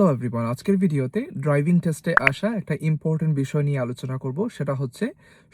Hello everyone, আজকের ভিডিওতে driving টেস্টে আসা একটা ইম্পর্টেন্ট বিষয় নিয়ে আলোচনা করব। সেটা হচ্ছে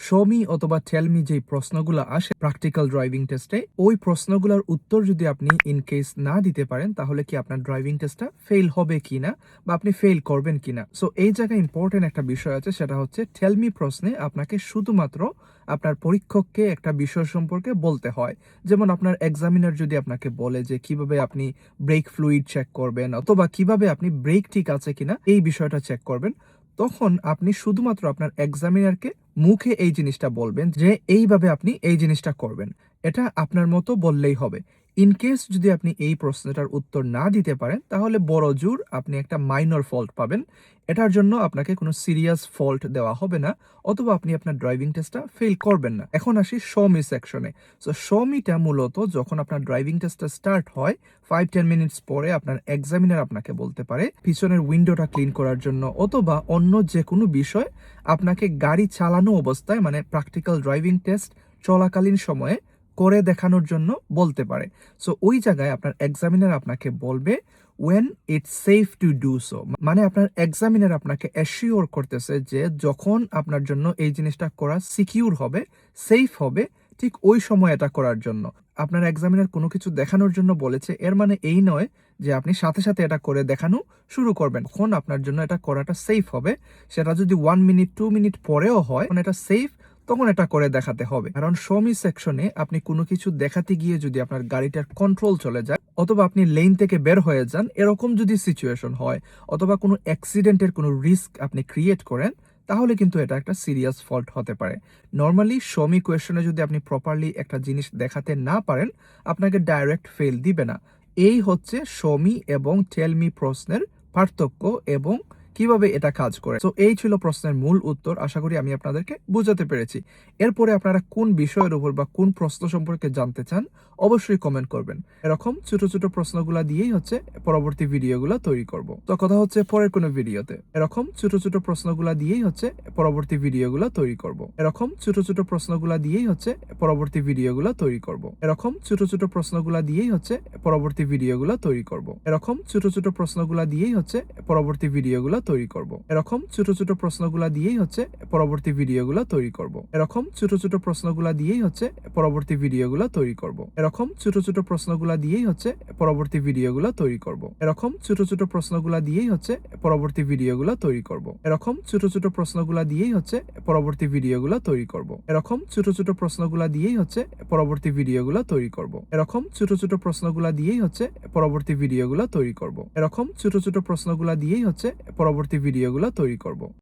শো মি অথবা টেল মি যেই প্রশ্নগুলো আসে প্র্যাকটিক্যাল ড্রাইভিং টেস্টে, ওই প্রশ্নগুলোর উত্তর যদি আপনি ইন কেস না দিতে পারেন তাহলে কি আপনার ড্রাইভিং টেস্টটা ফেল হবে কিনা বা আপনি ফেল করবেন কিনা। সো এই জায়গায় ইম্পর্টেন্ট একটা বিষয় আছে, সেটা হচ্ছে টেল মি প্রশ্নে আপনাকে শুধুমাত্র আপনার পরীক্ষককে একটা বিষয় সম্পর্কে বলতে হয়। যেমন আপনার এক্সামিনার যদি আপনাকে বলে যে কিভাবে আপনি ব্রেক ফ্লুইড চেক করবেন অথবা কিভাবে আপনি ব্রেক ঠিক আছে কিনা এই বিষয়টা চেক করবেন, তখন আপনি শুধুমাত্র আপনার এক্সামিনারকে মুখে এই জিনিসটা বলবেন যে এইভাবে আপনি এই জিনিসটা করবেন। এটা আপনার মতো বললেই হবে। ইন কেস যদি আপনি এই প্রশ্নটার উত্তর না দিতে পারেন তাহলে বড় জোর আপনি একটা মাইনর ফল্ট পাবেন। এটার জন্য আপনাকে কোনো সিরিয়াস ফল্ট দেওয়া হবে না অথবা আপনি আপনার ড্রাইভিং টেস্টটা ফেল করবেন না। এখন আসি শো মি সেকশনে। সো শো মিটা মূলত যখন আপনার ড্রাইভিং টেস্টটা স্টার্ট হয় 5-10 মিনিটস পরে আপনার এক্সামিনার আপনাকে বলতে পারে পিছনের উইন্ডোটা ক্লিন করার জন্য অথবা অন্য যে কোনো বিষয় আপনাকে গাড়ি চালানো অবস্থায় মানে প্র্যাকটিক্যাল ড্রাইভিং টেস্ট চলাকালীন সময়ে করে দেখানোর জন্য বলতে পারে। সো ওই জায়গায় আপনার এক্সামিনার আপনাকে বলবে when it's safe to do so, মানে আপনার এক্সামিনার আপনাকে অ্যাসিওর করতেছে যে যখন আপনার জন্য এই জিনিসটা করা সিকিউর হবে, সেফ হবে, ঠিক ওই সময় এটা করার জন্য। আপনার এক্সামিনার কোনো কিছু দেখানোর জন্য বলেছে, এর মানে এই নয় যে আপনি সাথে সাথে এটা করে দেখানো শুরু করবেন। কখন আপনার জন্য এটা করাটা সেফ হবে, সেটা যদি 1 মিনিট 2 মিনিট পরেও হয়, এটা সেফ, তখন এটা করে দেখাতে হবে। কারণ শো মি সেকশনে আপনি কোনো কিছু দেখাতে গিয়ে যদি আপনার গাড়িটার কন্ট্রোল চলে যায় অথবা আপনি লেন থেকে বের হয়ে যান, এরকম যদি সিচুয়েশন হয় অথবা কোনো অ্যাক্সিডেন্টের কোনো রিস্ক আপনি ক্রিয়েট করেন, তাহলে কিন্তু এটা একটা সিরিয়াস ফল্ট হতে পারে। নর্মালি শো মি কোয়েশনে যদি আপনি প্রপারলি একটা জিনিস দেখাতে না পারেন, আপনাকে ডাইরেক্ট ফেল দিবে না। এই হচ্ছে শো মি এবং টেল মি প্রশ্নের পার্থক্য এবং কিভাবে এটা কাজ করে। তো এই ছিল প্রশ্নের মূল উত্তর। আশা করি আমি আপনাদেরকে বোঝাতে পেরেছি। এরপরে আপনারা কোন বিষয়ের উপর বা কোন প্রশ্ন সম্পর্কে জানতে চান অবশ্যই কমেন্ট করবেন। এরকম ছোট ছোট প্রশ্নগুলা দিয়েই হচ্ছে পরবর্তী ভিডিওগুলো তৈরি করব। তো কথা হচ্ছে পরের কোনো ভিডিওতে। এরকম ছোট ছোট প্রশ্নগুলা দিয়েই হচ্ছে পরবর্তী ভিডিওগুলো তৈরি করব। এরকম ছোট ছোট প্রশ্নগুলা দিয়েই হচ্ছে পরবর্তী ভিডিওগুলো তৈরি করব। এরকম ছোট ছোট প্রশ্নগুলা দিয়েই হচ্ছে পরবর্তী ভিডিওগুলো তৈরি করব। এরকম ছোট ছোট প্রশ্নগুলা দিয়েই হচ্ছে পরবর্তী ভিডিওগুলো তৈরি করব। এরকম ছোট ছোট প্রশ্নগুলা দিয়েই হচ্ছে পরবর্তী ভিডিওগুলো তৈরি করব। এরকম ছোট ছোট প্রশ্নগুলা দিয়েই হচ্ছে পরবর্তী ভিডিওগুলো তৈরি করব। এরকম ছোট ছোট প্রশ্নগুলা দিয়েই হচ্ছে পরবর্তী ভিডিওগুলো তৈরি করব। এরকম ছোট ছোট প্রশ্নগুলা দিয়েই হচ্ছে পরবর্তী ভিডিওগুলো তৈরি করব। এরকম ছোট ছোট প্রশ্নগুলা দিয়েই হচ্ছে পরবর্তী ভিডিওগুলো তৈরি করব। এরকম ছোট ছোট প্রশ্নগুলা দিয়েই হচ্ছে পরবর্তী ভিডিওগুলো তৈরি করব। এরকম ছোট ছোট প্রশ্নগুলা দিয়েই হচ্ছে পরবর্তী ভিডিওগুলো তৈরি করব। এরকম ছোট ছোট প্রশ্নগুলা দিয়েই হচ্ছে পরবর্তী ভিডিওগুলো তৈরি করব।